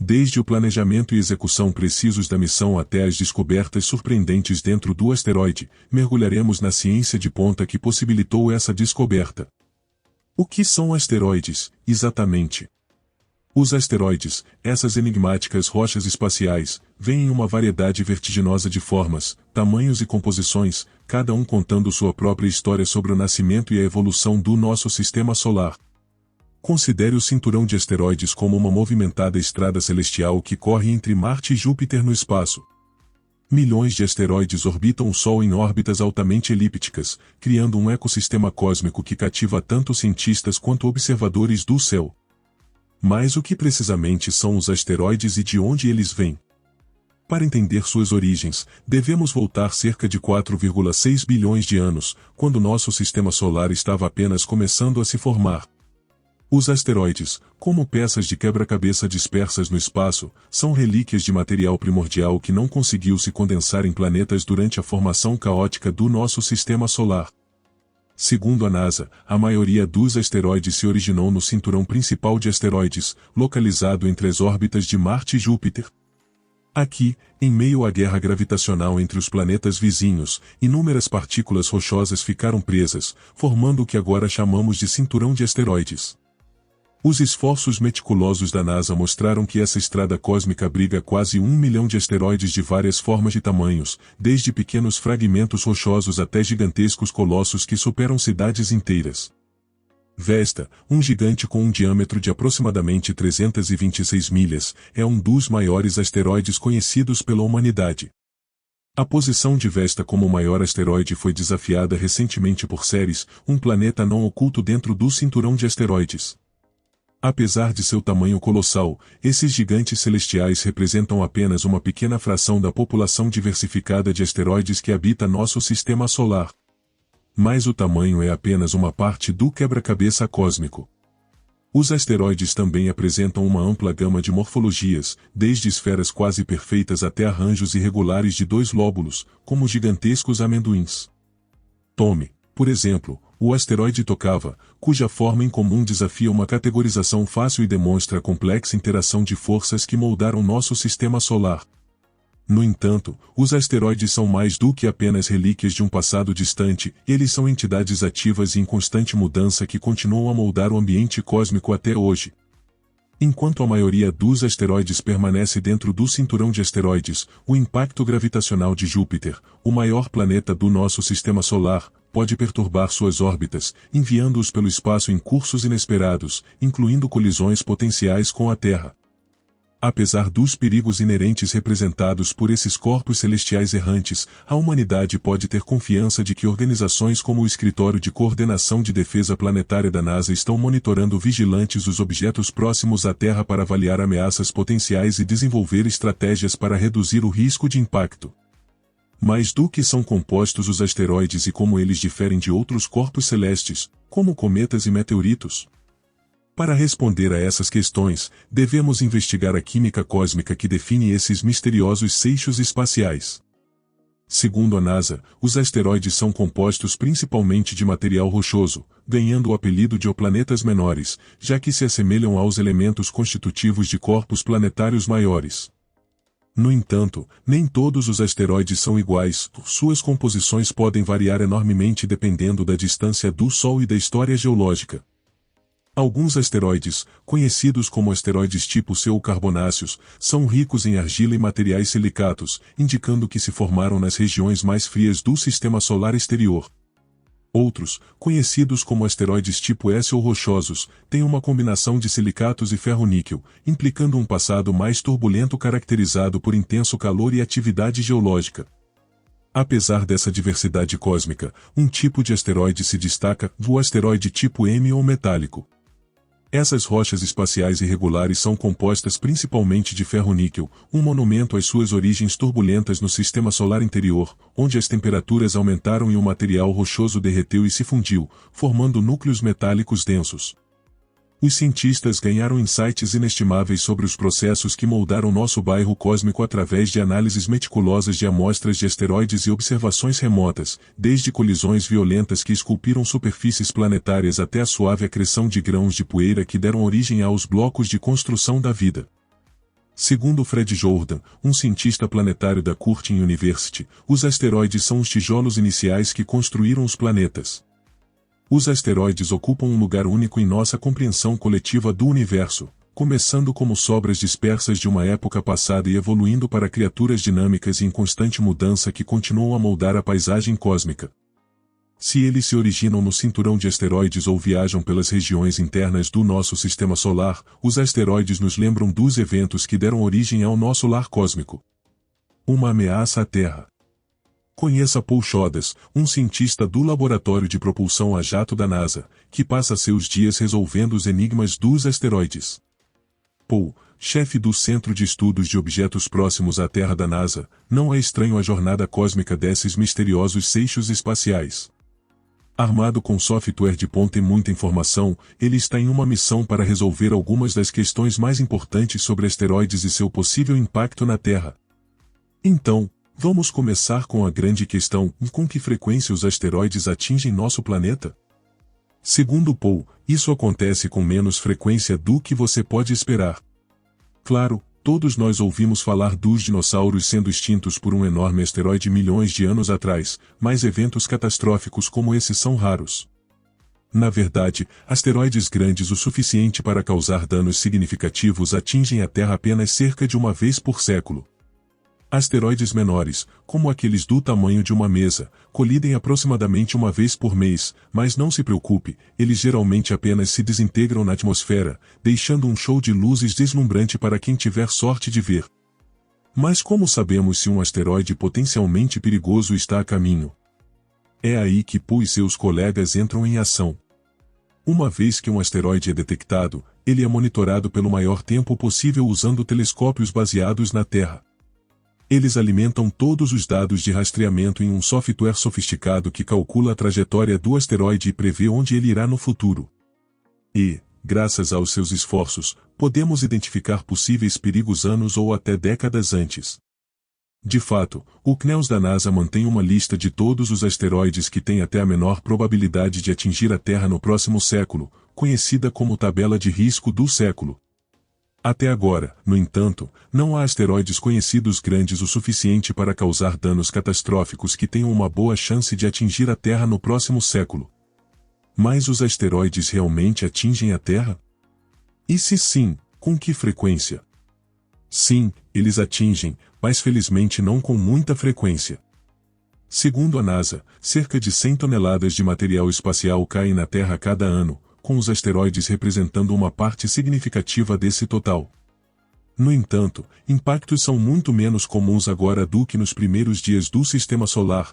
Desde o planejamento e execução precisos da missão até as descobertas surpreendentes dentro do asteroide, mergulharemos na ciência de ponta que possibilitou essa descoberta. O que são asteroides, exatamente? Os asteroides, essas enigmáticas rochas espaciais, vêm em uma variedade vertiginosa de formas, tamanhos e composições, cada um contando sua própria história sobre o nascimento e a evolução do nosso sistema solar. Considere o cinturão de asteroides como uma movimentada estrada celestial que corre entre Marte e Júpiter no espaço. Milhões de asteroides orbitam o Sol em órbitas altamente elípticas, criando um ecossistema cósmico que cativa tanto cientistas quanto observadores do céu. Mas o que precisamente são os asteroides e de onde eles vêm? Para entender suas origens, devemos voltar cerca de 4,6 bilhões de anos, quando nosso sistema solar estava apenas começando a se formar. Os asteroides, como peças de quebra-cabeça dispersas no espaço, são relíquias de material primordial que não conseguiu se condensar em planetas durante a formação caótica do nosso sistema solar. Segundo a NASA, a maioria dos asteroides se originou no cinturão principal de asteroides, localizado entre as órbitas de Marte e Júpiter. Aqui, em meio à guerra gravitacional entre os planetas vizinhos, inúmeras partículas rochosas ficaram presas, formando o que agora chamamos de cinturão de asteroides. Os esforços meticulosos da NASA mostraram que essa estrada cósmica abriga quase 1 milhão de asteroides de várias formas e tamanhos, desde pequenos fragmentos rochosos até gigantescos colossos que superam cidades inteiras. Vesta, um gigante com um diâmetro de aproximadamente 326 milhas, é um dos maiores asteroides conhecidos pela humanidade. A posição de Vesta como o maior asteroide foi desafiada recentemente por Ceres, um planeta não oculto dentro do cinturão de asteroides. Apesar de seu tamanho colossal, esses gigantes celestiais representam apenas uma pequena fração da população diversificada de asteroides que habita nosso sistema solar. Mas o tamanho é apenas uma parte do quebra-cabeça cósmico. Os asteroides também apresentam uma ampla gama de morfologias, desde esferas quase perfeitas até arranjos irregulares de dois lóbulos, como gigantescos amendoins. Tome, por exemplo, o asteroide Tocava, cuja forma incomum desafia uma categorização fácil e demonstra a complexa interação de forças que moldaram nosso sistema solar. No entanto, os asteroides são mais do que apenas relíquias de um passado distante, eles são entidades ativas e em constante mudança que continuam a moldar o ambiente cósmico até hoje. Enquanto a maioria dos asteroides permanece dentro do cinturão de asteroides, o impacto gravitacional de Júpiter, o maior planeta do nosso sistema solar, pode perturbar suas órbitas, enviando-os pelo espaço em cursos inesperados, incluindo colisões potenciais com a Terra. Apesar dos perigos inerentes representados por esses corpos celestiais errantes, a humanidade pode ter confiança de que organizações como o Escritório de Coordenação de Defesa Planetária da NASA estão monitorando vigilantes os objetos próximos à Terra para avaliar ameaças potenciais e desenvolver estratégias para reduzir o risco de impacto. Mas do que são compostos os asteroides e como eles diferem de outros corpos celestes, como cometas e meteoritos? Para responder a essas questões, devemos investigar a química cósmica que define esses misteriosos seixos espaciais. Segundo a NASA, os asteroides são compostos principalmente de material rochoso, ganhando o apelido de planetas menores, já que se assemelham aos elementos constitutivos de corpos planetários maiores. No entanto, nem todos os asteroides são iguais, suas composições podem variar enormemente dependendo da distância do Sol e da história geológica. Alguns asteroides, conhecidos como asteroides tipo C ou carbonáceos, são ricos em argila e materiais silicatos, indicando que se formaram nas regiões mais frias do sistema solar exterior. Outros, conhecidos como asteroides tipo S ou rochosos, têm uma combinação de silicatos e ferro-níquel, implicando um passado mais turbulento caracterizado por intenso calor e atividade geológica. Apesar dessa diversidade cósmica, um tipo de asteroide se destaca, o asteroide tipo M ou metálico. Essas rochas espaciais irregulares são compostas principalmente de ferro-níquel, um monumento às suas origens turbulentas no sistema solar interior, onde as temperaturas aumentaram e o material rochoso derreteu e se fundiu, formando núcleos metálicos densos. Os cientistas ganharam insights inestimáveis sobre os processos que moldaram nosso bairro cósmico através de análises meticulosas de amostras de asteroides e observações remotas, desde colisões violentas que esculpiram superfícies planetárias até a suave acreção de grãos de poeira que deram origem aos blocos de construção da vida. Segundo Fred Jordan, um cientista planetário da Curtin University, os asteroides são os tijolos iniciais que construíram os planetas. Os asteroides ocupam um lugar único em nossa compreensão coletiva do universo, começando como sobras dispersas de uma época passada e evoluindo para criaturas dinâmicas e em constante mudança que continuam a moldar a paisagem cósmica. Se eles se originam no cinturão de asteroides ou viajam pelas regiões internas do nosso sistema solar, os asteroides nos lembram dos eventos que deram origem ao nosso lar cósmico. Uma ameaça à Terra. Conheça Paul Chodas, um cientista do Laboratório de Propulsão a Jato da NASA, que passa seus dias resolvendo os enigmas dos asteroides. Paul, chefe do Centro de Estudos de Objetos Próximos à Terra da NASA, não é estranho à jornada cósmica desses misteriosos seixos espaciais. Armado com software de ponta e muita informação, ele está em uma missão para resolver algumas das questões mais importantes sobre asteroides e seu possível impacto na Terra. Então, vamos começar com a grande questão: com que frequência os asteroides atingem nosso planeta? Segundo Paul, isso acontece com menos frequência do que você pode esperar. Claro, todos nós ouvimos falar dos dinossauros sendo extintos por um enorme asteroide milhões de anos atrás, mas eventos catastróficos como esses são raros. Na verdade, asteroides grandes o suficiente para causar danos significativos atingem a Terra apenas cerca de uma vez por século. Asteroides menores, como aqueles do tamanho de uma mesa, colidem aproximadamente uma vez por mês, mas não se preocupe, eles geralmente apenas se desintegram na atmosfera, deixando um show de luzes deslumbrante para quem tiver sorte de ver. Mas como sabemos se um asteroide potencialmente perigoso está a caminho? É aí que Paul e seus colegas entram em ação. Uma vez que um asteroide é detectado, ele é monitorado pelo maior tempo possível usando telescópios baseados na Terra. Eles alimentam todos os dados de rastreamento em um software sofisticado que calcula a trajetória do asteroide e prevê onde ele irá no futuro. E, graças aos seus esforços, podemos identificar possíveis perigos anos ou até décadas antes. De fato, o CNES da NASA mantém uma lista de todos os asteroides que têm até a menor probabilidade de atingir a Terra no próximo século, conhecida como tabela de risco do século. Até agora, no entanto, não há asteroides conhecidos grandes o suficiente para causar danos catastróficos que tenham uma boa chance de atingir a Terra no próximo século. Mas os asteroides realmente atingem a Terra? E se sim, com que frequência? Sim, eles atingem, mas felizmente não com muita frequência. Segundo a NASA, cerca de 100 toneladas de material espacial caem na Terra a cada ano, com os asteroides representando uma parte significativa desse total. No entanto, impactos são muito menos comuns agora do que nos primeiros dias do Sistema Solar,